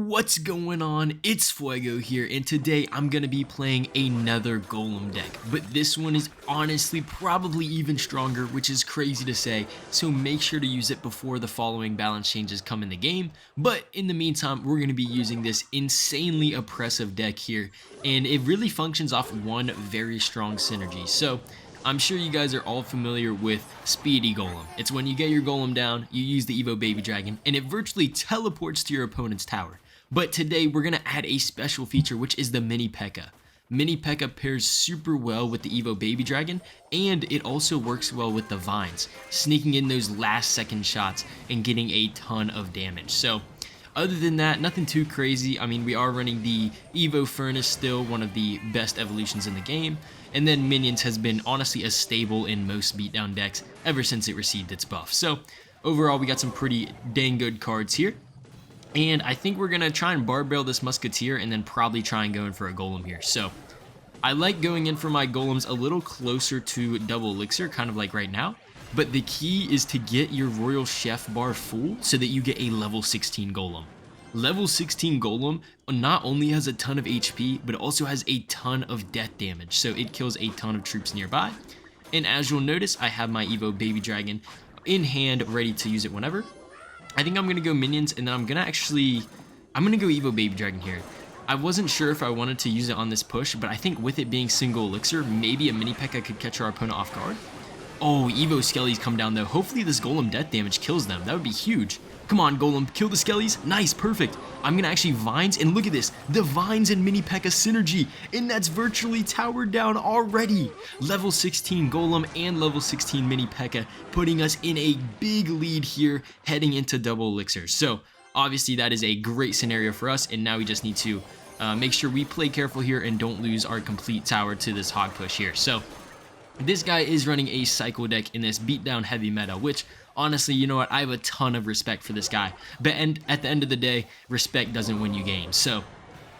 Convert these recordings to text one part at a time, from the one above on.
What's going on? It's Fuego here, and today I'm gonna be playing another golem deck, but this one is honestly probably even stronger, which is crazy to say, so make sure to use it before the following balance changes come in the game. But in the meantime, we're gonna be using this insanely oppressive deck here, and it really functions off one very strong synergy. So I'm sure you guys are all familiar with Speedy Golem. It's when you get your golem down, you use the Evo Baby Dragon, and it virtually teleports to your opponent's tower. But today we're going to add a special feature, which is the Mini P.E.K.K.A. Mini P.E.K.K.A pairs super well with the Evo Baby Dragon, and it also works well with the vines, sneaking in those last second shots and getting a ton of damage. So other than that, nothing too crazy. I mean, we are running the Evo Furnace still, one of the best evolutions in the game. And then Minions has been honestly as stable in most beatdown decks ever since it received its buff. So overall, we got some pretty dang good cards here. And I think we're going to try and barbell this Musketeer and then probably try and go in for a Golem here. So I like going in for my Golems a little closer to double elixir, kind of like right now. But the key is to get your Royal Chef bar full so that you get a level 16 Golem. Level 16 Golem not only has a ton of HP, but also has a ton of death damage, so it kills a ton of troops nearby. And as you'll notice, I have my Evo Baby Dragon in hand, ready to use it whenever. I think I'm going to go Minions, and then I'm going to go Evo Baby Dragon here. I wasn't sure if I wanted to use it on this push, but I think with it being single elixir, maybe a Mini P.E.K.K.A could catch our opponent off guard. Oh, Evo Skellies come down though. Hopefully this Golem death damage kills them. That would be huge. Come on, Golem, kill the Skellies. Nice, perfect. I'm going to actually Vines, and look at this. The Vines and Mini P.E.K.K.A synergy, and that's virtually towered down already. Level 16 Golem and level 16 Mini P.E.K.K.A, putting us in a big lead here, heading into double elixir. So, obviously that is a great scenario for us, and now we just need to make sure we play careful here and don't lose our complete tower to this hog push here. So, this guy is running a cycle deck in this beatdown heavy meta, which honestly, you know what, I have a ton of respect for this guy. But at the end of the day, respect doesn't win you games. So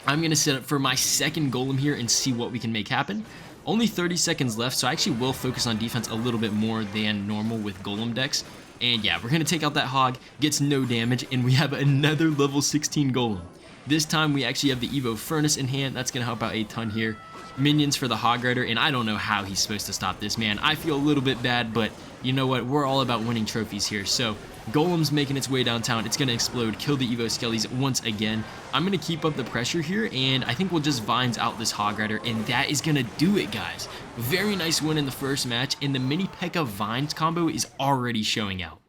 I'm going to set up for my second Golem here and see what we can make happen. Only 30 seconds left, so I actually will focus on defense a little bit more than normal with Golem decks. And yeah, we're going to take out that Hog, gets no damage, and we have another level 16 Golem. This time we actually have the Evo Furnace in hand. That's going to help out a ton here. Minions for the Hog Rider, and I don't know how he's supposed to stop this, man. I feel a little bit bad, but you know what? We're all about winning trophies here. So Golem's making its way downtown. It's going to explode, kill the Evo Skellies once again. I'm going to keep up the pressure here, and I think we'll just Vines out this Hog Rider, and that is going to do it, guys. Very nice win in the first match, and the Mini P.E.K.K.A Vines combo is already showing out.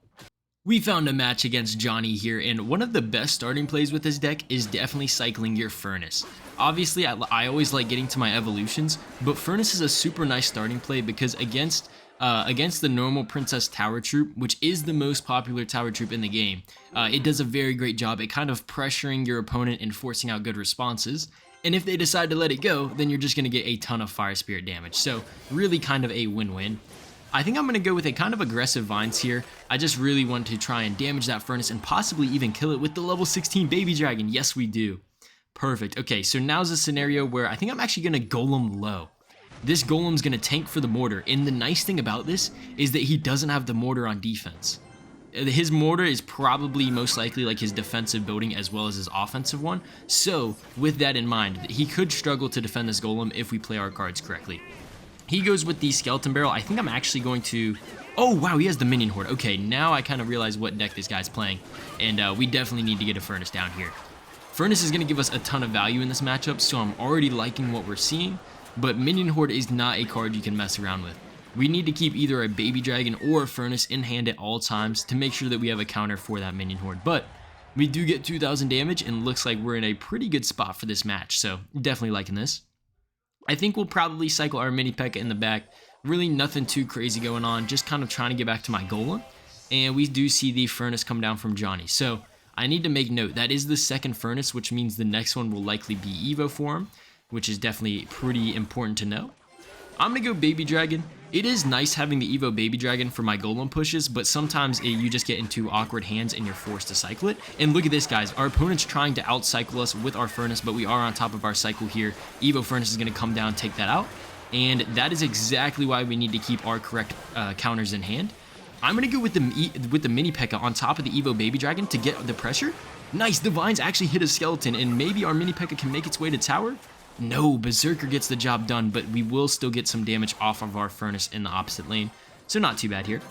We found a match against Johnny here, and one of the best starting plays with this deck is definitely cycling your Furnace. Obviously, I always like getting to my evolutions, but Furnace is a super nice starting play because against the normal Princess Tower Troop, which is the most popular Tower Troop in the game, it does a very great job at kind of pressuring your opponent and forcing out good responses. And if they decide to let it go, then you're just going to get a ton of Fire Spirit damage. So really kind of a win-win. I think I'm going to go with a kind of aggressive Vines here. I just really want to try and damage that Furnace and possibly even kill it with the level 16 Baby Dragon. Yes, we do. Perfect. Okay, so now's a scenario where I think I'm actually going to Golem low. This Golem's going to tank for the Mortar, and the nice thing about this is that he doesn't have the Mortar on defense. His Mortar is probably most likely like his defensive building as well as his offensive one, so with that in mind, he could struggle to defend this Golem if we play our cards correctly. He goes with the Skeleton Barrel. I think I'm actually going to... Oh, wow, he has the Minion Horde. Okay, now I kind of realize what deck this guy's playing, and we definitely need to get a Furnace down here. Furnace is going to give us a ton of value in this matchup, so I'm already liking what we're seeing, but Minion Horde is not a card you can mess around with. We need to keep either a Baby Dragon or a Furnace in hand at all times to make sure that we have a counter for that Minion Horde, but we do get 2,000 damage, and looks like we're in a pretty good spot for this match, so definitely liking this. I think we'll probably cycle our Mini P.E.K.K.A in the back. Really nothing too crazy going on, just kind of trying to get back to my Golem. And we do see the Furnace come down from Johnny. So I need to make note, that is the second Furnace, which means the next one will likely be Evo for him, which is definitely pretty important to know. I'm going to go Baby Dragon. It is nice having the Evo Baby Dragon for my Golem pushes, but sometimes you just get into awkward hands and you're forced to cycle it. And look at this, guys. Our opponent's trying to out-cycle us with our Furnace, but we are on top of our cycle here. Evo Furnace is going to come down, take that out. And that is exactly why we need to keep our correct counters in hand. I'm going to go with the Mini P.E.K.K.A on top of the Evo Baby Dragon to get the pressure. Nice, Divines actually hit a skeleton, and maybe our mini P.E.K.K.A can make its way to tower? No, Berserker gets the job done, but we will still get some damage off of our furnace in the opposite lane, so not too bad here.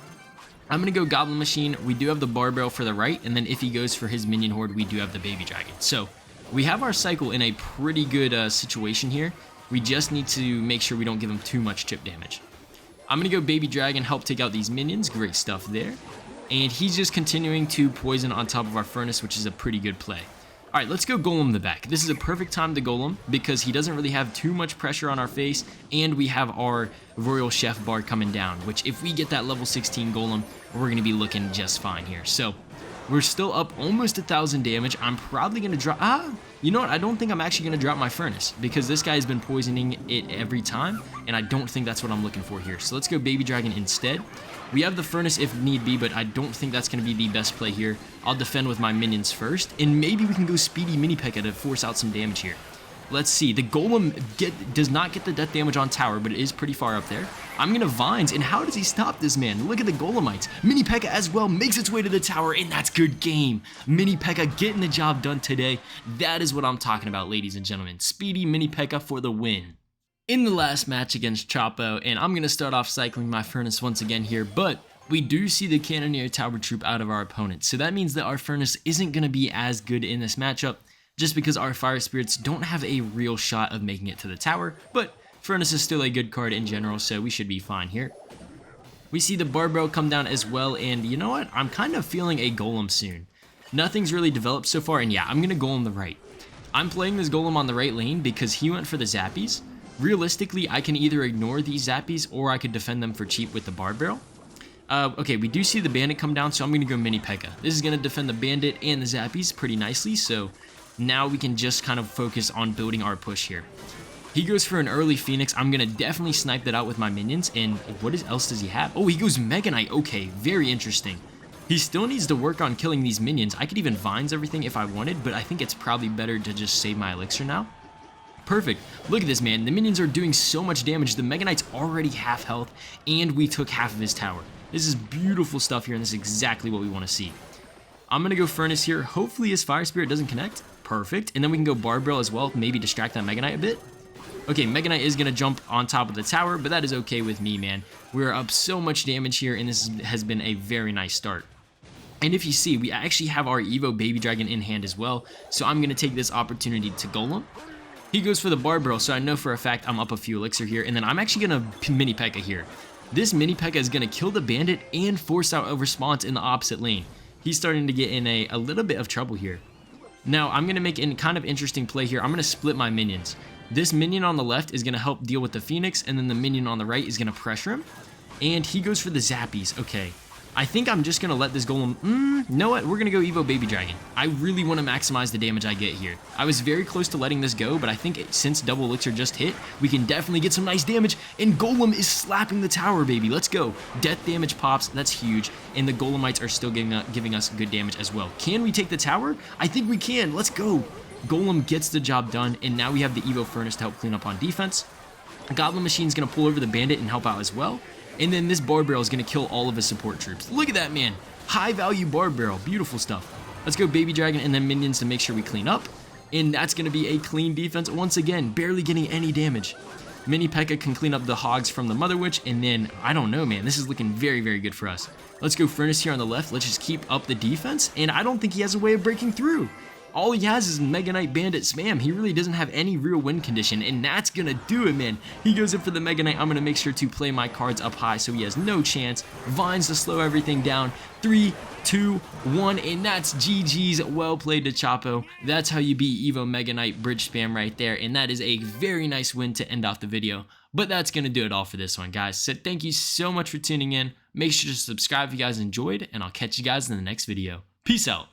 I'm going to go Goblin Machine. We do have the Barbell for the right, and then if he goes for his minion horde, we do have the Baby Dragon. So we have our cycle in a pretty good situation here. We just need to make sure we don't give him too much chip damage. I'm going to go Baby Dragon, help take out these minions. Great stuff there. And he's just continuing to poison on top of our furnace, which is a pretty good play. All right, let's go Golem the back. This is a perfect time to Golem because he doesn't really have too much pressure on our face, and we have our Royal Chef bar coming down, which if we get that level 16 Golem, we're going to be looking just fine here. So we're still up almost 1,000 damage. I'm probably going to drop... you know what? I don't think I'm actually going to drop my furnace because this guy's been poisoning it every time, and I don't think that's what I'm looking for here. So let's go Baby Dragon instead. We have the furnace if need be, but I don't think that's going to be the best play here. I'll defend with my minions first, and maybe we can go speedy mini P.E.K.K.A to force out some damage here. Let's see. The Golem does not get the death damage on tower, but it is pretty far up there. I'm going to Vines, and how does he stop this man? Look at the Golemites. Mini P.E.K.K.A as well makes its way to the tower, and that's good game. Mini P.E.K.K.A getting the job done today. That is what I'm talking about, ladies and gentlemen. Speedy mini P.E.K.K.A for the win. In the last match against Chapo, and I'm going to start off cycling my furnace once again here, but we do see the Cannoneer Tower Troop out of our opponent, so that means that our furnace isn't going to be as good in this matchup, just because our Fire Spirits don't have a real shot of making it to the tower, but furnace is still a good card in general, so we should be fine here. We see the Barbell come down as well, and you know what? I'm kind of feeling a Golem soon. Nothing's really developed so far, and yeah, I'm going to Golem the right. I'm playing this Golem on the right lane because he went for the Zappies. Realistically, I can either ignore these Zappies or I could defend them for cheap with the Barbell. Okay, we do see the Bandit come down, so I'm going to go Mini P.E.K.K.A. This is going to defend the Bandit and the Zappies pretty nicely, so now we can just kind of focus on building our push here. He goes for an early Phoenix. I'm going to definitely snipe that out with my minions, and else does he have? Oh, he goes Megaknight. Okay, very interesting. He still needs to work on killing these minions. I could even Vines everything if I wanted, but I think it's probably better to just save my elixir now. Perfect. Look at this, man. The minions are doing so much damage. The Mega Knight's already half health, and we took half of his tower. This is beautiful stuff here, and this is exactly what we want to see. I'm going to go Furnace here. Hopefully his Fire Spirit doesn't connect. Perfect. And then we can go Barbell as well, maybe distract that Mega Knight a bit. Okay, Mega Knight is going to jump on top of the tower, but that is okay with me, man. We're up so much damage here, and this has been a very nice start. And if you see, we actually have our Evo Baby Dragon in hand as well, so I'm going to take this opportunity to Golem. He goes for the Barbell, so I know for a fact I'm up a few elixir here, and then I'm actually going to Mini P.E.K.K.A here. This Mini P.E.K.K.A is going to kill the Bandit and force out a response in the opposite lane. He's starting to get in a little bit of trouble here. Now, I'm going to make a kind of interesting play here. I'm going to split my minions. This minion on the left is going to help deal with the Phoenix, and then the minion on the right is going to pressure him. And he goes for the Zappies. Okay. I think I'm just going to let this Golem... you know what? We're going to go Evo Baby Dragon. I really want to maximize the damage I get here. I was very close to letting this go, but I think since Double Elixir just hit, we can definitely get some nice damage. And Golem is slapping the tower, baby. Let's go. Death damage pops. That's huge. And the Golemites are still giving us good damage as well. Can we take the tower? I think we can. Let's go. Golem gets the job done, and now we have the Evo Furnace to help clean up on defense. Goblin Machine's going to pull over the Bandit and help out as well. And then this Barbell is going to kill all of his support troops. Look at that, man. High value Barbell. Beautiful stuff. Let's go Baby Dragon and then minions to make sure we clean up. And that's going to be a clean defense once again. Barely getting any damage. Mini P.E.K.K.A can clean up the Hogs from the Mother Witch. And then, I don't know, man. This is looking very, very good for us. Let's go Furnace here on the left. Let's just keep up the defense. And I don't think he has a way of breaking through. All he has is Megaknight Bandit spam. He really doesn't have any real win condition, and that's gonna do it, man. He goes in for the Mega Knight. I'm gonna make sure to play my cards up high so he has no chance. Vines to slow everything down. 3, 2, 1, and that's GG's. Well played to Chapo. That's how you beat Evo Mega Knight Bridge Spam right there, and that is a very nice win to end off the video. But that's gonna do it all for this one, guys. So thank you so much for tuning in. Make sure to subscribe if you guys enjoyed, and I'll catch you guys in the next video. Peace out.